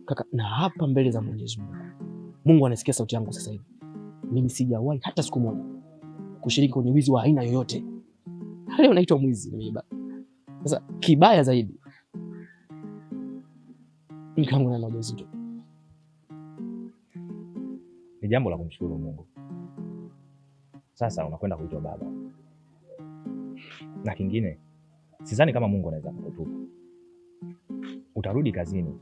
Kaka, na hapa mbele za Mwenyezi Mungu, Mungu anasikia sauti yangu sasa hivi. Mimi sijawahi hata siku moja kushiriki kwenye wizi wa aina yoyote. Leo unaitwa mwizi, nimeiba. Sasa kibaya zaidi, mke wangu ana ujauzito. Ni jambo la kumshukuru Mungu. Sasa unakwenda kuitwa baba. Na kingine, sidhani kama Mungu anaweza kukutupa. Utarudi kazini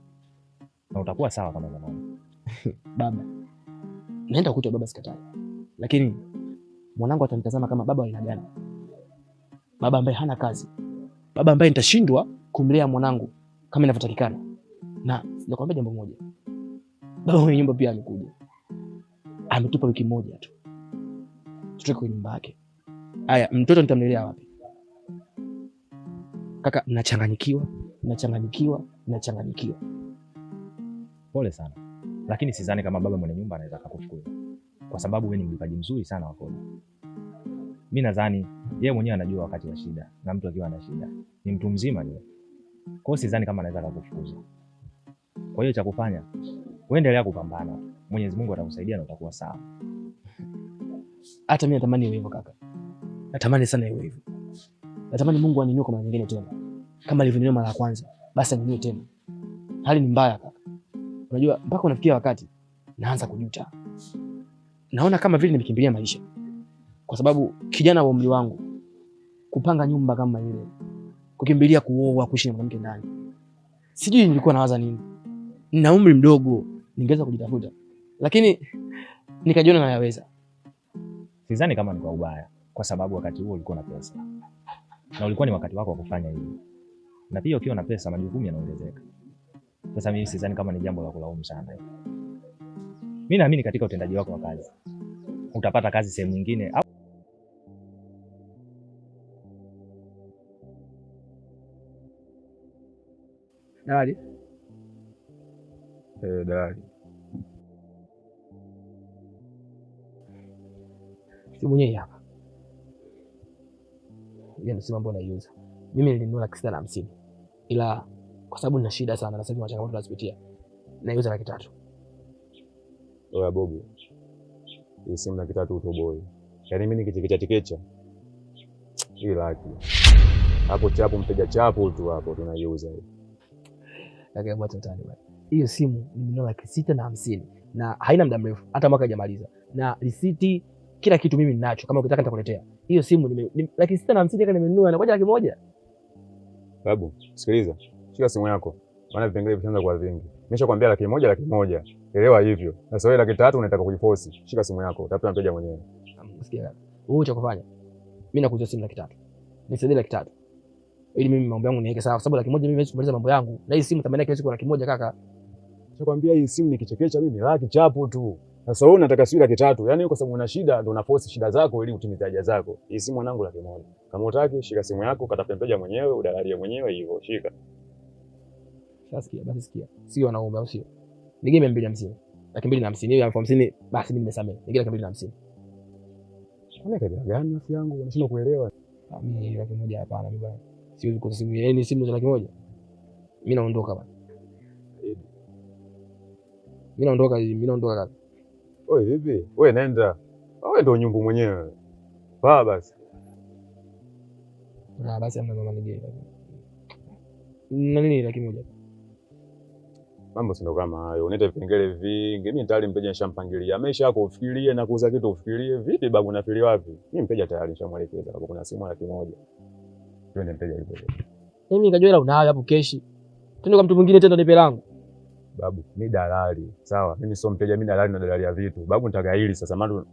na utakuwa sawa kama zamani. Baba, naenda kuitwa baba, sikatai. Lakini mwanangu atanitazama kama baba wa aina gani? Baba ambaye hana kazi. Baba ambaye nitashindwa kumlea mwanangu kama inavyotakikana. Na sijakwambia jambo moja. Baba mwenye nyumba pia amekuja. Ametupa wiki moja tu. Tutoke kwenye nyumba yake. Haya, mtoto nitamlelea wapi? Kaka, nachanganyikiwa. Pole sana. Lakini sidhani kama baba mwenye nyumba anaweza kukufukuza. Kwa sababu wewe ni mlipaji mzuri sana wa kodi. Mimi nadhani yeye mwenyewe anajua wakati wa shida, na mtu akiwa ana shida ni mtu mzima yeye. Kwa hiyo sidhani kama anaweza kukufukuza. Kwa hiyo cha kufanya, uendelea kupambana. Mwenyezi Mungu atakusaidia na utakuwa sawa. Hata mimi natamani iwe hivyo kaka. Natamani sana iwe hivyo. Natamani Mungu aninue kwa mara nyingine tena. Kama alivyoniua mara ya kwanza, basi aninue tena. Hali ni mbaya kaka. Unajua mpaka unafikia wakati naanza kujuta. Naona kama vile nimekimbilia maisha. Kwa sababu kijana wa umri wangu kupanga nyumba kama ile, kukimbilia kuoa, kuishi na mwanamke ndani. Sijui nilikuwa nawaza nini. Nina umri mdogo, ningeweza kujitafuta. Lakini nikajiona nayaweza. Sidhani kama ni kwa ubaya, kwa sababu wakati huo ulikuwa na pesa. Na ulikuwa ni wakati wako wa kufanya hivi. Na pia ukiwa na pesa majukumu yanaongezeka. Sasa mimi sidhani kama ni jambo la kulaumu sana. Mimi naamini katika utendaji wako wa kazi. Utapata kazi sehemu nyingine au Dalali. Dalali. Simu yenyewe hapa. Hiyo ndio simu ambayo naiuza. Mimi nilinunua 650. Ila kwa sababu nina shida sana na sasa hivi changamoto nazipitia, naiuza 300. Oya Bobu. Hii simu 300 utoboi. Yaani mimi nikichekecha. Hii laki. Hapo chapo mteja chapo tu hapo tunaiuza hiyo. Lakini bwana tutani bwana. Hiyo simu nimenunua 650 na haina muda mrefu, hata mwaka hajamaliza. Na risiti kila kitu mimi ninacho, kama ukitaka nitakuletea. Hiyo simu 650 kaka nimenunua na kwa 100. Babu, sikiliza. Shika simu yako. Maana vipengele vishaanza kuwa vingi. Nimeshakwambia 100,000. Elewa hivyo. Sasa wewe 300,000 unataka kujiforce. Shika simu yako, utafuta mteja mwenyewe. Usikia kaka. Wewe cha kufanya. Mimi nakuuzia simu 300,000. Nisaidie 300,000. Ili mimi mambo yangu niweke sawa, kwa sababu 100,000 mimi siwezi kumaliza mambo yangu. Na hii simu thamani yake siku 100,000 kaka. Nishakwambia hii simu nikichekecha mimi laki chapo tu. Sasa wewe unataka sio 300,000. Yaani kwa sababu una shida ndio unaforce shida zako ili utimize haja zako. Hii simu mwanangu 100,000. Kama utaki shika simu yako, katafuta mteja mwenyewe, udalalie mwenyewe hivyo, shika. Sikia, basi sikia. Sio wanaume au sio? Nigeme 250. 250 hiyo 50 basi mimi nimesamea. Nigeme 250. Kuna kaja gani rafiki yangu? Unashindwa kuelewa. Mimi 100,000 hapana mimi bwana. Siwezi kwa simu yenu simu za 100,000. Mimi naondoka bwana. Mimi naondoka kaka. Oi vipi? Wewe nenda. Wewe ndio nyumbu mwenyewe. Baa basi. Na basi amna mama nigeme. Nani 100,000? Mambo si ndo kama hayo. Unete vipengele vingi. Mimi tayari mteja nishampangilia. Amesha kufikirie na kuuza kitu ufikirie. Vipi babu nafikiri wapi? Mimi mteja tayari nishamwelekeza hapo kuna simu 100,000. Twende mteja yupo. Mimi nikajua ila unayo hapo keshi. Twende kwa mtu mwingine tena nipe langu. Babu, mimi dalali. Sawa. Mimi sio mteja, mimi dalali na dalali ya vitu. Babu nitagaili sasa maana. Bora.